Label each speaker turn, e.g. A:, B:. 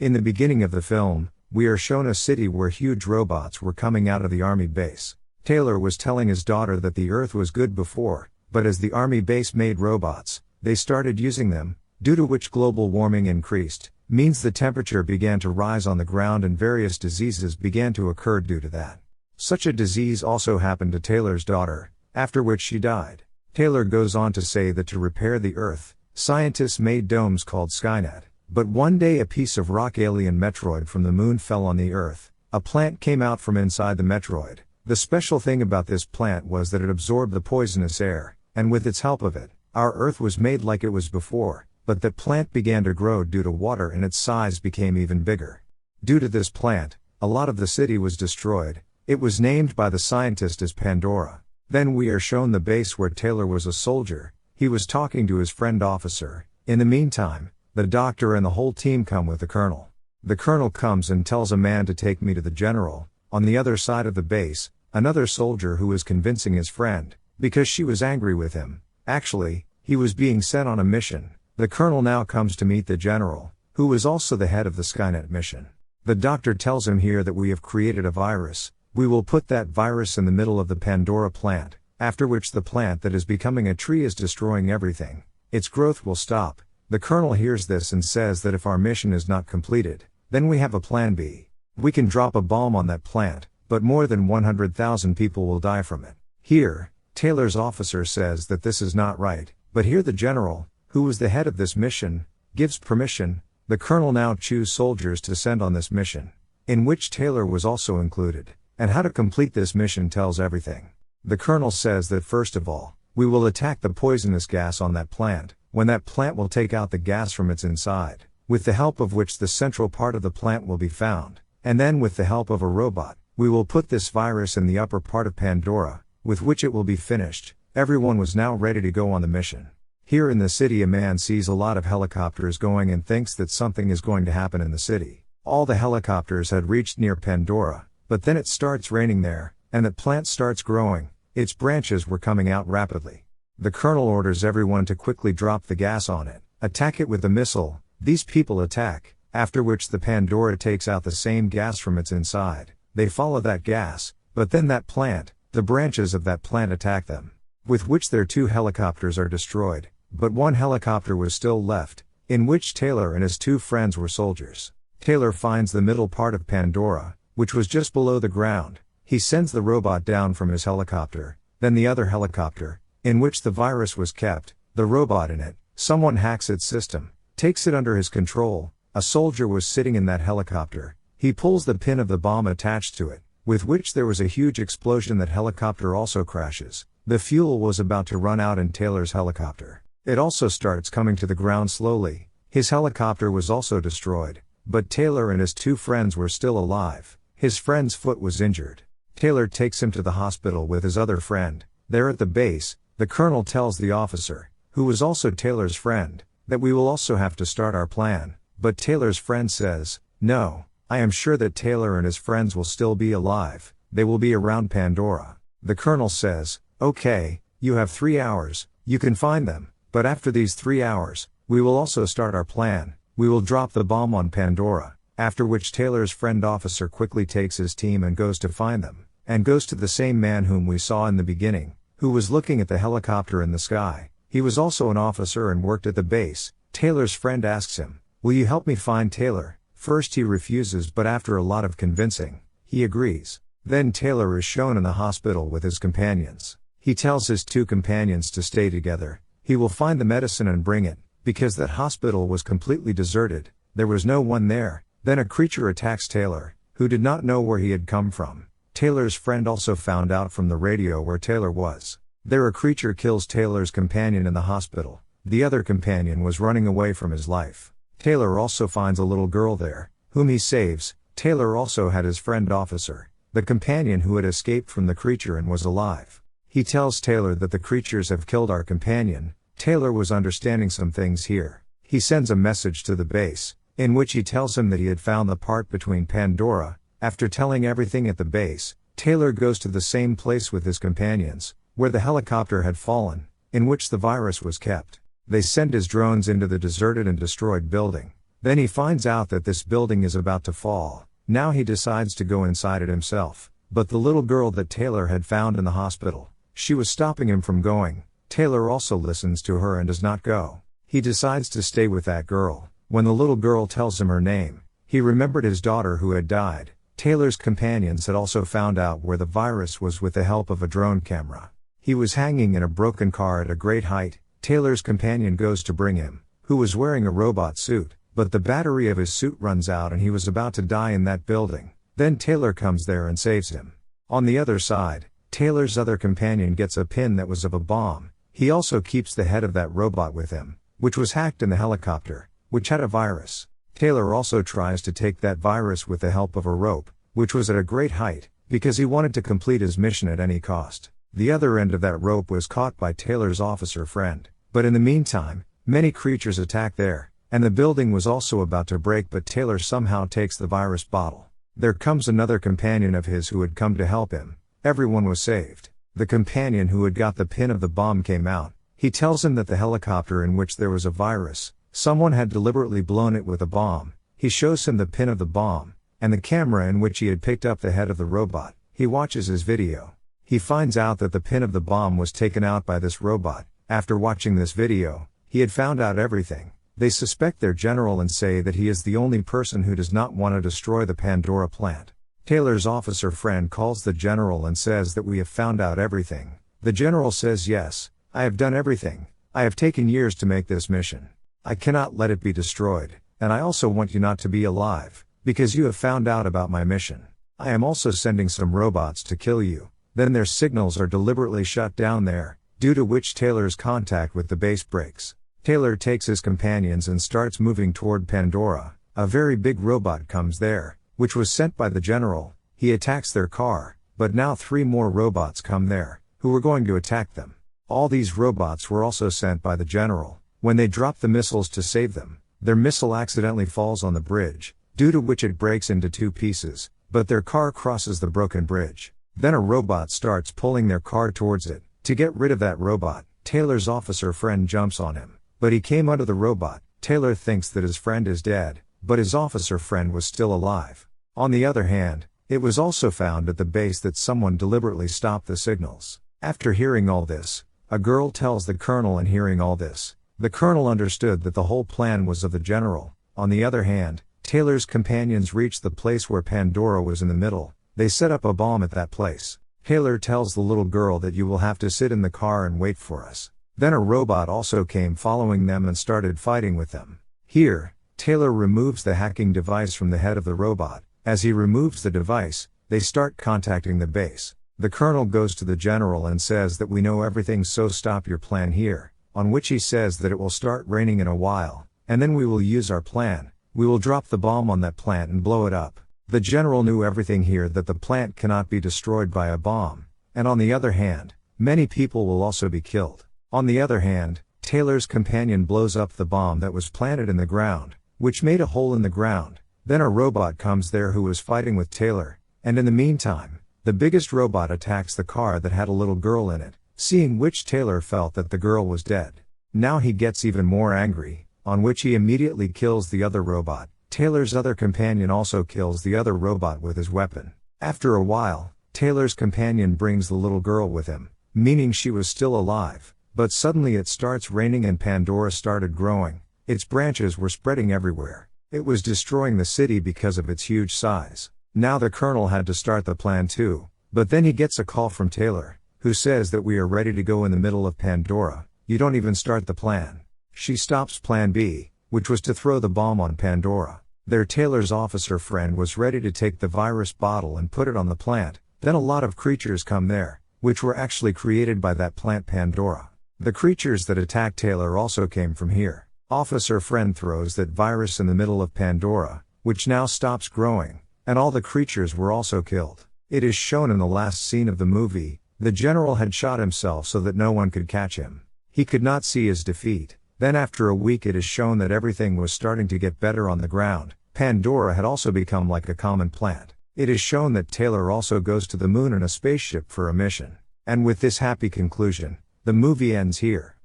A: In the beginning of the film, we are shown a city where huge robots were coming out of the army base. Taylor was telling his daughter that the Earth was good before, but as the army base made robots, they started using them, due to which global warming increased, means the temperature began to rise on the ground and various diseases began to occur due to that. Such a disease also happened to Taylor's daughter, after which she died. Taylor goes on to say that to repair the Earth, scientists made domes called Skynet. But one day a piece of rock alien Metroid from the moon fell on the Earth. A plant came out from inside the Metroid. The special thing about this plant was that it absorbed the poisonous air, and with its help of it, our Earth was made like it was before, but that plant began to grow due to water and its size became even bigger. Due to this plant, a lot of the city was destroyed. It was named by the scientist as Pandora. Then we are shown the base where Taylor was a soldier. He was talking to his friend officer. In the meantime, the doctor and the whole team come with the colonel. The colonel comes and tells a man to take me to the general. On the other side of the base, another soldier who is convincing his friend, because she was angry with him. Actually, he was being sent on a mission. The colonel now comes to meet the general, who was also the head of the Skynet mission. The doctor tells him here that we have created a virus. We will put that virus in the middle of the Pandora plant, after which the plant that is becoming a tree is destroying everything. Its growth will stop. The colonel hears this and says that if our mission is not completed, then we have a plan B. We can drop a bomb on that plant, but more than 100,000 people will die from it. Here, Taylor's officer says that this is not right, but here the general, who was the head of this mission, gives permission. The colonel now chooses soldiers to send on this mission, in which Taylor was also included, and how to complete this mission tells everything. The colonel says that first of all, we will attack the poisonous gas on that plant. When that plant will take out the gas from its inside, with the help of which the central part of the plant will be found, and then with the help of a robot, we will put this virus in the upper part of Pandora, with which it will be finished. Everyone was now ready to go on the mission. Here in the city a man sees a lot of helicopters going and thinks that something is going to happen in the city. All the helicopters had reached near Pandora, but then it starts raining there, and the plant starts growing. Its branches were coming out rapidly. The colonel orders everyone to quickly drop the gas on it, attack it with a missile. These people attack, after which the Pandora takes out the same gas from its inside. They follow that gas, but then that plant, the branches of that plant attack them, with which their 2 helicopters are destroyed, but 1 helicopter was still left, in which Taylor and his 2 friends were soldiers. Taylor finds the middle part of Pandora, which was just below the ground. He sends the robot down from his helicopter, then the other helicopter, in which the virus was kept, the robot in it. Someone hacks its system, takes it under his control. A soldier was sitting in that helicopter. He pulls the pin of the bomb attached to it, with which there was a huge explosion. That helicopter also crashes. The fuel was about to run out in Taylor's helicopter. It also starts coming to the ground slowly. His helicopter was also destroyed, but Taylor and his 2 friends were still alive. His friend's foot was injured. Taylor takes him to the hospital with his other friend. There at the base, the colonel tells the officer, who was also Taylor's friend, that we will also have to start our plan, but Taylor's friend says, no, I am sure that Taylor and his friends will still be alive. They will be around Pandora. The colonel says, okay, you have 3 hours, you can find them, but after these 3 hours, we will also start our plan. We will drop the bomb on Pandora, after which Taylor's friend officer quickly takes his team and goes to find them, and goes to the same man whom we saw in the beginning, who was looking at the helicopter in the sky. He was also an officer and worked at the base. Taylor's friend asks him, will you help me find Taylor? First he refuses, but after a lot of convincing, he agrees. Then Taylor is shown in the hospital with his companions. He tells his 2 companions to stay together. He will find the medicine and bring it, because that hospital was completely deserted. There was no one there. Then a creature attacks Taylor, who did not know where he had come from. Taylor's friend also found out from the radio where Taylor was. There a creature kills Taylor's companion in the hospital. The other companion was running away from his life. Taylor also finds a little girl there, whom he saves. Taylor also had his friend officer, the companion who had escaped from the creature and was alive. He tells Taylor that the creatures have killed our companion. Taylor was understanding some things here. He sends a message to the base, in which he tells him that he had found the part between Pandora. After telling everything at the base, Taylor goes to the same place with his companions, where the helicopter had fallen, in which the virus was kept. They send his drones into the deserted and destroyed building. Then he finds out that this building is about to fall. Now he decides to go inside it himself. But the little girl that Taylor had found in the hospital, she was stopping him from going. Taylor also listens to her and does not go. He decides to stay with that girl. When the little girl tells him her name, he remembered his daughter who had died. Taylor's companions had also found out where the virus was with the help of a drone camera. He was hanging in a broken car at a great height. Taylor's companion goes to bring him, who was wearing a robot suit, but the battery of his suit runs out and he was about to die in that building. Then Taylor comes there and saves him. On the other side, Taylor's other companion gets a pin that was of a bomb. He also keeps the head of that robot with him, which was hacked in the helicopter, which had a virus. Taylor also tries to take that virus with the help of a rope, which was at a great height, because he wanted to complete his mission at any cost. The other end of that rope was caught by Taylor's officer friend. But in the meantime, many creatures attack there, and the building was also about to break, but Taylor somehow takes the virus bottle. There comes another companion of his who had come to help him. Everyone was saved. The companion who had got the pin of the bomb came out. He tells him that the helicopter in which there was a virus, someone had deliberately blown it with a bomb. He shows him the pin of the bomb, and the camera in which he had picked up the head of the robot. He watches his video. He finds out that the pin of the bomb was taken out by this robot. After watching this video, he had found out everything. They suspect their general and say that he is the only person who does not want to destroy the Pandora plant. Taylor's officer friend calls the general and says that we have found out everything. The general says, yes, I have done everything. I have taken years to make this mission. I cannot let it be destroyed, and I also want you not to be alive, because you have found out about my mission. I am also sending some robots to kill you. Then their signals are deliberately shut down there, due to which Taylor's contact with the base breaks. Taylor takes his companions and starts moving toward Pandora. A very big robot comes there, which was sent by the general. He attacks their car, but now 3 more robots come there, who were going to attack them. All these robots were also sent by the general. When they drop the missiles to save them, their missile accidentally falls on the bridge, due to which it breaks into 2 pieces, but their car crosses the broken bridge. Then a robot starts pulling their car towards it. To get rid of that robot, Taylor's officer friend jumps on him, but he came under the robot. Taylor thinks that his friend is dead, but his officer friend was still alive. On the other hand, it was also found at the base that someone deliberately stopped the signals. After hearing all this, a girl tells the colonel, and hearing all this, the colonel understood that the whole plan was of the general. On the other hand, Taylor's companions reached the place where Pandora was in the middle. They set up a bomb at that place. Taylor tells the little girl that you will have to sit in the car and wait for us. Then a robot also came following them and started fighting with them. Here, Taylor removes the hacking device from the head of the robot. As he removes the device, they start contacting the base. The colonel goes to the general and says that we know everything, so stop your plan here, on which he says that it will start raining in a while, and then we will use our plan. We will drop the bomb on that plant and blow it up. The general knew everything here, that the plant cannot be destroyed by a bomb, and on the other hand, many people will also be killed. On the other hand, Taylor's companion blows up the bomb that was planted in the ground, which made a hole in the ground. Then a robot comes there who was fighting with Taylor, and in the meantime, the biggest robot attacks the car that had a little girl in it, seeing which Taylor felt that the girl was dead. Now he gets even more angry, on which he immediately kills the other robot. Taylor's other companion also kills the other robot with his weapon. After a while, Taylor's companion brings the little girl with him, meaning she was still alive, but suddenly it starts raining and Pandora started growing. Its branches were spreading everywhere. It was destroying the city because of its huge size. Now the colonel had to start the plan too, but then he gets a call from Taylor, who says that we are ready to go in the middle of Pandora. You don't even start the plan. She stops plan B, which was to throw the bomb on Pandora. There Taylor's officer friend was ready to take the virus bottle and put it on the plant. Then a lot of creatures come there, which were actually created by that plant Pandora. The creatures that attacked Taylor also came from here. Officer friend throws that virus in the middle of Pandora, which now stops growing, and all the creatures were also killed. It is shown in the last scene of the movie. The general had shot himself so that no one could catch him. He could not see his defeat. Then after a week it is shown that everything was starting to get better on the ground. Pandora had also become like a common plant. It is shown that Taylor also goes to the moon in a spaceship for a mission. And with this happy conclusion, the movie ends here.